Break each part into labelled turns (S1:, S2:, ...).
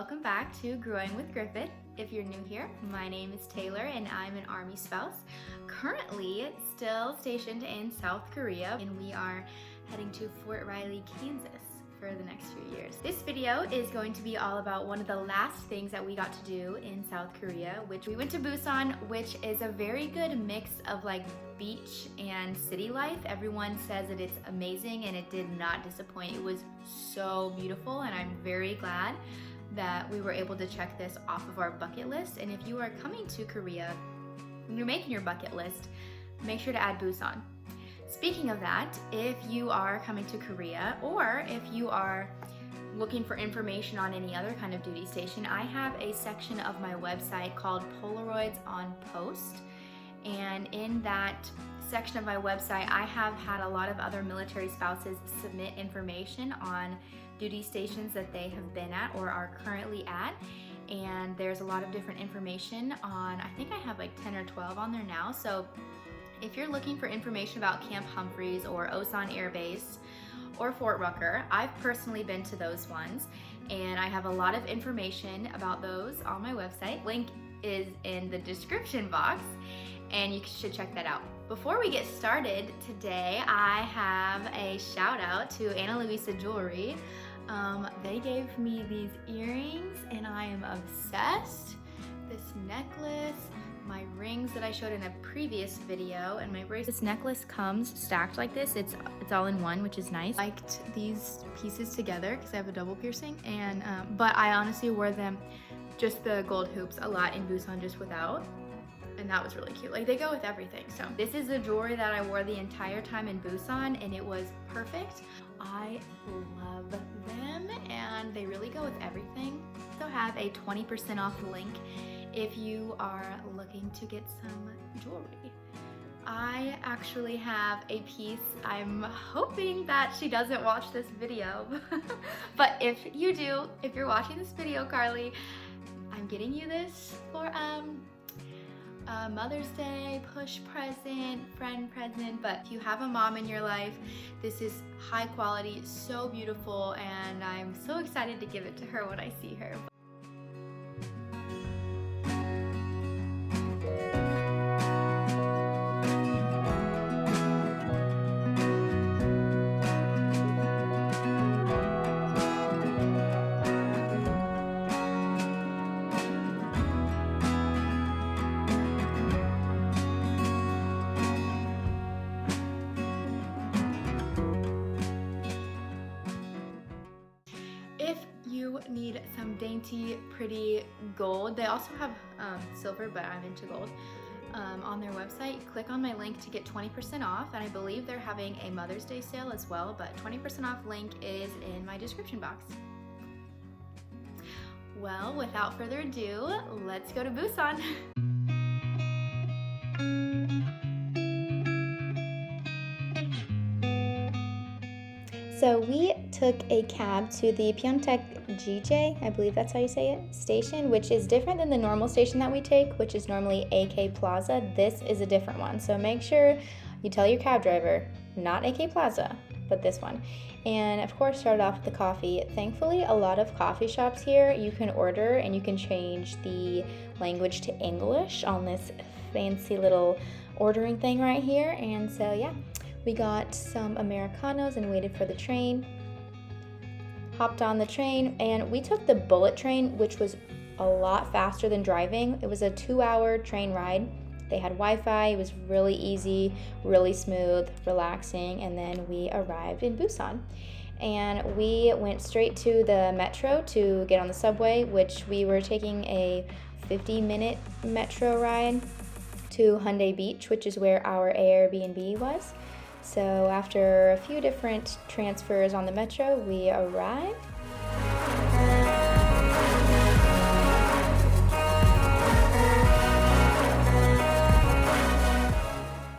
S1: welcome back to Growing with Griffith. If you're new here, my name is Taylor and I'm an Army spouse, currently still stationed in South Korea, and we are heading to Fort Riley, Kansas for the next few years. This video is going to be all about one of the last things that we got to do in South Korea, which we went to Busan, which is a very good mix of like beach and city life. Everyone says that it's amazing and it did not disappoint. It was so beautiful and I'm very glad that we were able to check this off of our bucket list. And if you are coming to Korea and you're making your bucket list, make sure to add Busan. Speaking of that, if you are coming to Korea or if you are looking for information on any other kind of duty station, I have a section of my website called Polaroids on Post. And in that section of my website, I have had a lot of other military spouses submit information on duty stations that they have been at or are currently at. And there's a lot of different information on, I think I have like 10 or 12 on there now. So if you're looking for information about Camp Humphreys or Osan Air Base or Fort Rucker, I've personally been to those ones and I have a lot of information about those on my website. Link is in the description box and you should check that out. Before we get started today, I have a shout out to Ana Luisa Jewelry. They gave me these earrings and I am obsessed. This necklace, my rings that I showed in a previous video, and my bracelet. This necklace comes stacked like this. It's all in one, which is nice. I liked these pieces together because I have a double piercing, and but I honestly wore them, just the gold hoops, a lot in Busan just without, and that was really cute. Like they go with everything. So this is the jewelry that I wore the entire time in Busan and it was perfect. I love them and they really go with everything. So have a 20% off link if you are looking to get some jewelry. I actually have a piece. I'm hoping that she doesn't watch this video, but if you do, if you're watching this video, Carly, I'm getting you this for Mother's Day, push present, friend present. But if you have a mom in your life, this is high quality, so beautiful, and I'm so excited to give it to her when I see her. If you need some dainty, pretty gold, they also have silver, but I'm into gold, on their website. Click on my link to get 20% off, and I believe they're having a Mother's Day sale as well, but 20% off link is in my description box. Well, without further ado, let's go to Busan. So we took a cab to the Pyeongtaek GJ, I believe that's how you say it, station, which is different than the normal station that we take, which is normally AK Plaza. This is a different one. So make sure you tell your cab driver, not AK Plaza, but this one. And of course, started off with the coffee. Thankfully, a lot of coffee shops here, you can order and you can change the language to English on this fancy little ordering thing right here. And so yeah. We got some Americanos and waited for the train. Hopped on the train and we took the bullet train, which was a lot faster than driving. It was a 2-hour train ride. They had Wi-Fi. It was really easy, really smooth, relaxing. And then we arrived in Busan. And we went straight to the metro to get on the subway, which we were taking a 50-minute metro ride to Hyundai Beach, which is where our Airbnb was. So after a few different transfers on the metro, we arrived.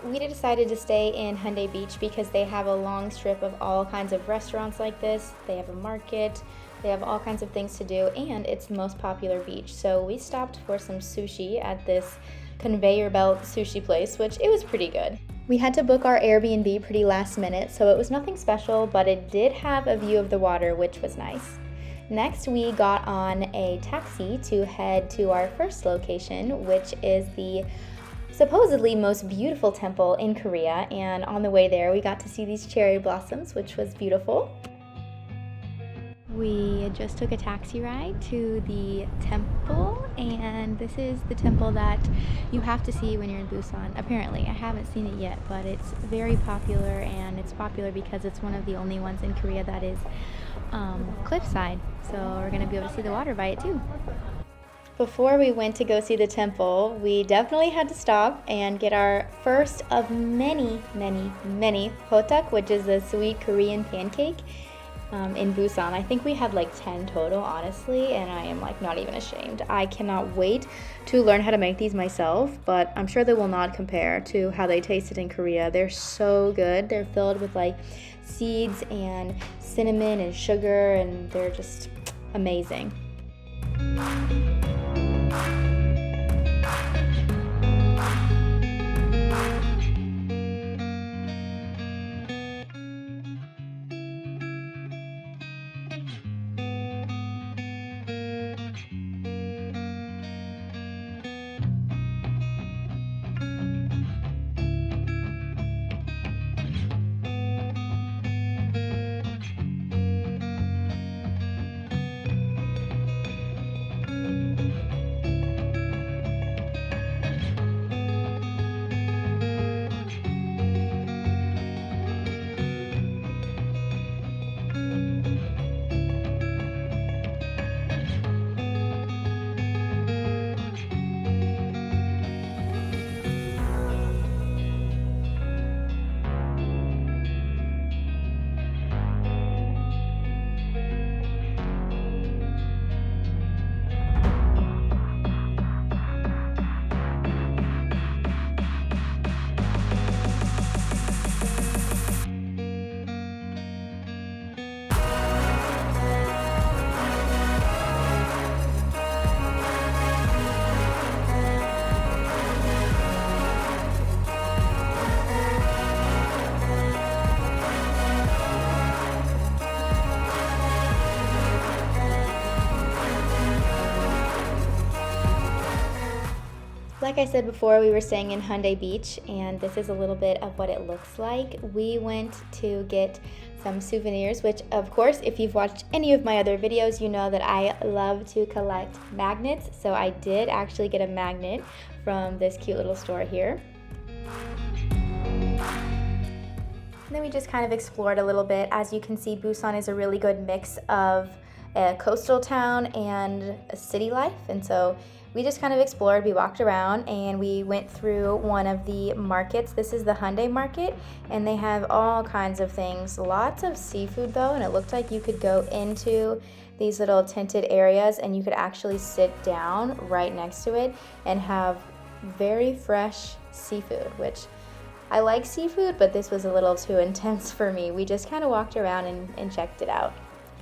S1: We decided to stay in Hyundai Beach because they have a long strip of all kinds of restaurants like this. They have a market, they have all kinds of things to do, and it's the most popular beach. So we stopped for some sushi at this conveyor belt sushi place, which it was pretty good. We had to book our Airbnb pretty last minute, so it was nothing special, but it did have a view of the water, which was nice. Next, we got on a taxi to head to our first location, which is the supposedly most beautiful temple in Korea. And on the way there, we got to see these cherry blossoms, which was beautiful. We just took a taxi ride to the temple, and this is the temple that you have to see when you're in Busan. Apparently, I haven't seen it yet, but it's very popular, and it's popular because it's one of the only ones in Korea that is cliffside. So we're gonna be able to see the water by it too. Before we went to go see the temple, we definitely had to stop and get our first of many hotak, which is a sweet Korean pancake. In Busan. I think we had like 10 total, honestly, and I am like not even ashamed. I cannot wait to learn how to make these myself, but I'm sure they will not compare to how they tasted in Korea. They're so good. They're filled with like seeds and cinnamon and sugar, and they're just amazing. Like I said before, we were staying in Hyundai Beach, and this is a little bit of what it looks like. We went to get some souvenirs, which of course, if you've watched any of my other videos, you know that I love to collect magnets. So I did actually get a magnet from this cute little store here. And then we just kind of explored a little bit. As you can see, Busan is a really good mix of a coastal town and a city life, and so we just kind of explored. We walked around and we went through one of the markets. This is the Hyundai market, and they have all kinds of things. Lots of seafood though, and it looked like you could go into these little tinted areas and you could actually sit down right next to it and have very fresh seafood, which I like seafood, but this was a little too intense for me. We just kind of walked around and checked it out.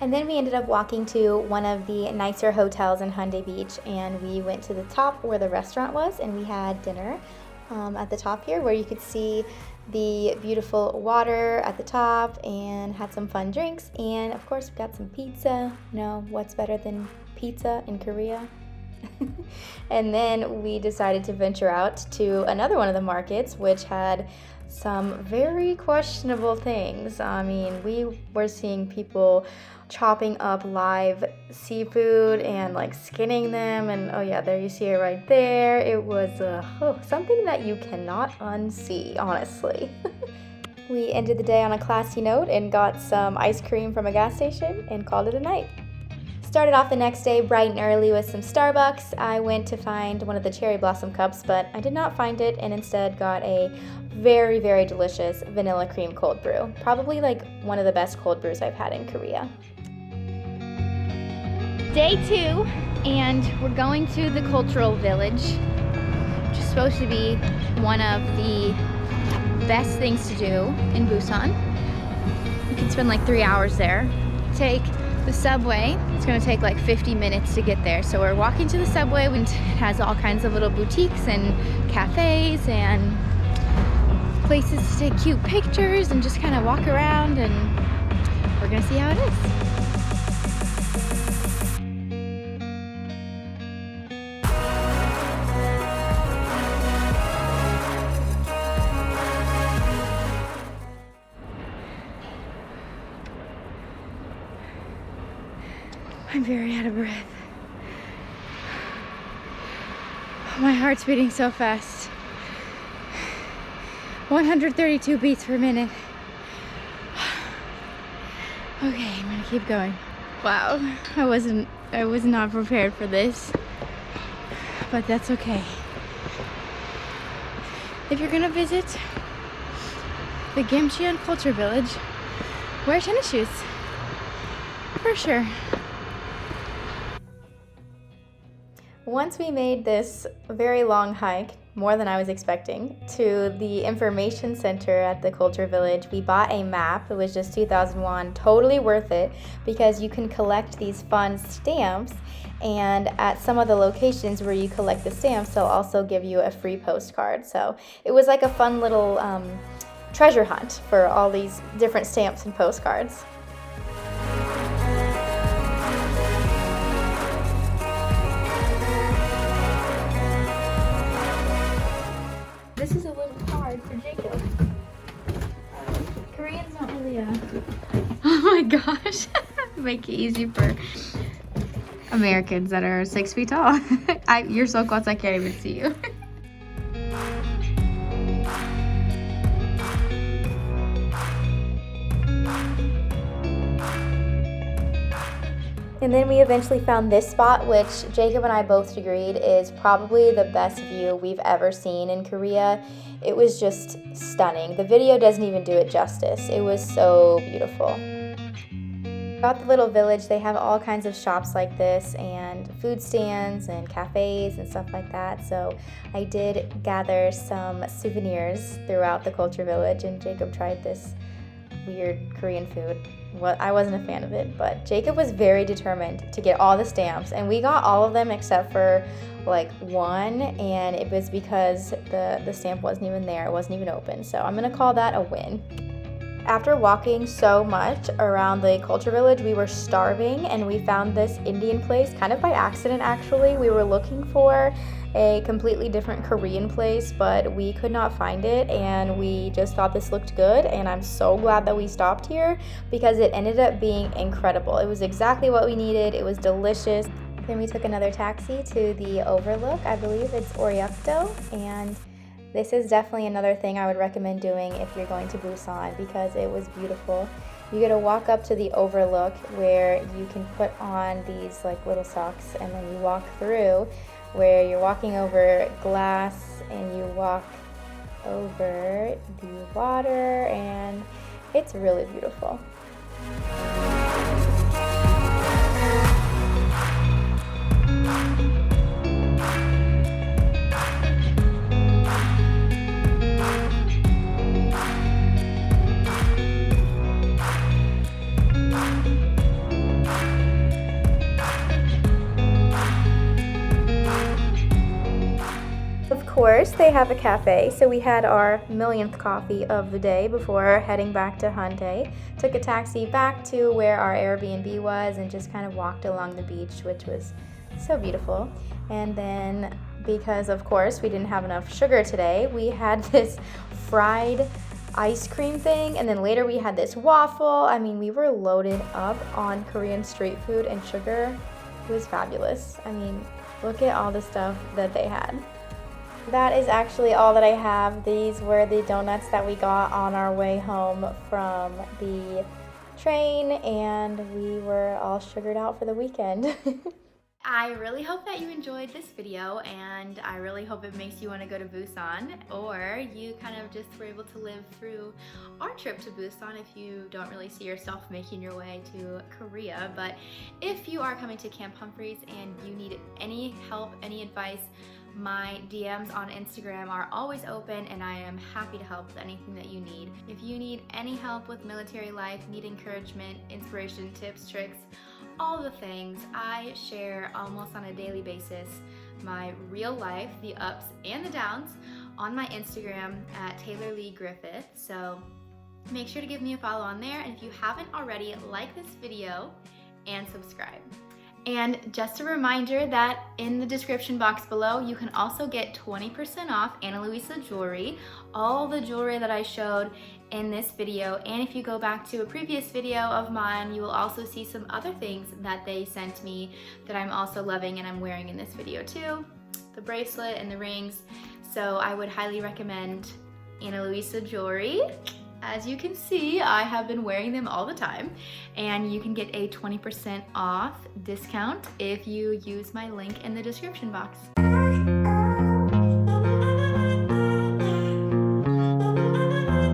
S1: And then we ended up walking to one of the nicer hotels in Hyundai Beach, and we went to the top where the restaurant was, and we had dinner at the top here where you could see the beautiful water at the top and had some fun drinks. And of course, we got some pizza. You know, what's better than pizza in Korea? And then we decided to venture out to another one of the markets, which had some very questionable things. I mean, we were seeing people chopping up live seafood and like skinning them, and oh yeah, there you see it right there. It was something that you cannot unsee, honestly. We ended the day on a classy note and got some ice cream from a gas station and called it a night. Started off the next day bright and early with some Starbucks. I went to find one of the cherry blossom cups, but I did not find it and instead got a very, very delicious vanilla cream cold brew. Probably like one of the best cold brews I've had in Korea. Day 2, and we're going to the cultural village, which is supposed to be one of the best things to do in Busan. You can spend like 3 hours there. Take the subway. It's going to take like 50 minutes to get there. So we're walking to the subway, and it has all kinds of little boutiques and cafes and places to take cute pictures and just kind of walk around, and we're going to see how it is. I'm very out of breath. My heart's beating so fast. 132 beats per minute. Okay, I'm gonna keep going. Wow, I was not prepared for this, but that's okay. If you're gonna visit the Gamcheon Culture Village, wear tennis shoes, for sure. Once we made this very long hike, more than I was expecting, to the information center at the Culture Village, we bought a map. It was just 2,000 won, totally worth it, because you can collect these fun stamps, and at some of the locations where you collect the stamps, they'll also give you a free postcard. So it was like a fun little treasure hunt for all these different stamps and postcards. This is a little hard for Jacob. Korean's not really oh my gosh. Make it easy for Americans that are 6 feet tall. You're so close I can't even see you. And then we eventually found this spot, which Jacob and I both agreed is probably the best view we've ever seen in Korea. It was just stunning. The video doesn't even do it justice. It was so beautiful. At the little village, they have all kinds of shops like this and food stands and cafes and stuff like that. So I did gather some souvenirs throughout the Culture Village, and Jacob tried this weird Korean food. Well, I wasn't a fan of it, but Jacob was very determined to get all the stamps, and we got all of them except for like one, and it was because the stamp wasn't even there. It wasn't even open, so I'm gonna call that a win. After walking so much around the Culture Village, we were starving, and we found this Indian place kind of by accident actually. We were looking for a completely different Korean place, but we could not find it, and we just thought this looked good, and I'm so glad that we stopped here because it ended up being incredible. It was exactly what we needed. It was delicious. Then we took another taxi to the overlook. I believe it's Oryukdo, and this is definitely another thing I would recommend doing if you're going to Busan because it was beautiful. You get to walk up to the overlook where you can put on these like little socks, and then you walk through where you're walking over glass and you walk over the water, and it's really beautiful. Of course, they have a cafe, so we had our millionth coffee of the day before heading back to Hyundai. Took a taxi back to where our Airbnb was and just kind of walked along the beach, which was so beautiful. And then, because of course we didn't have enough sugar today, we had this fried ice cream thing, and then later we had this waffle. I mean, we were loaded up on Korean street food and sugar. It was fabulous. I mean, look at all the stuff that they had. That is actually all that I have. These were the donuts that we got on our way home from the train, and we were all sugared out for the weekend. I really hope that you enjoyed this video, and I really hope it makes you want to go to Busan, or you kind of just were able to live through our trip to Busan if you don't really see yourself making your way to Korea. But if you are coming to Camp Humphreys and you need any help, any advice, my DMs on Instagram are always open, and I am happy to help with anything that you need. If you need any help with military life, need encouragement, inspiration, tips, tricks, all the things, I share almost on a daily basis my real life, the ups and the downs, on my Instagram at Taylor Lee Griffith. So make sure to give me a follow on there, and if you haven't already, like this video and subscribe. And just a reminder that in the description box below, you can also get 20% off Ana Luisa jewelry, all the jewelry that I showed in this video. And if you go back to a previous video of mine, you will also see some other things that they sent me that I'm also loving and I'm wearing in this video too. The bracelet and the rings. So I would highly recommend Ana Luisa jewelry. As you can see, I have been wearing them all the time, and you can get a 20% off discount if you use my link in the description box.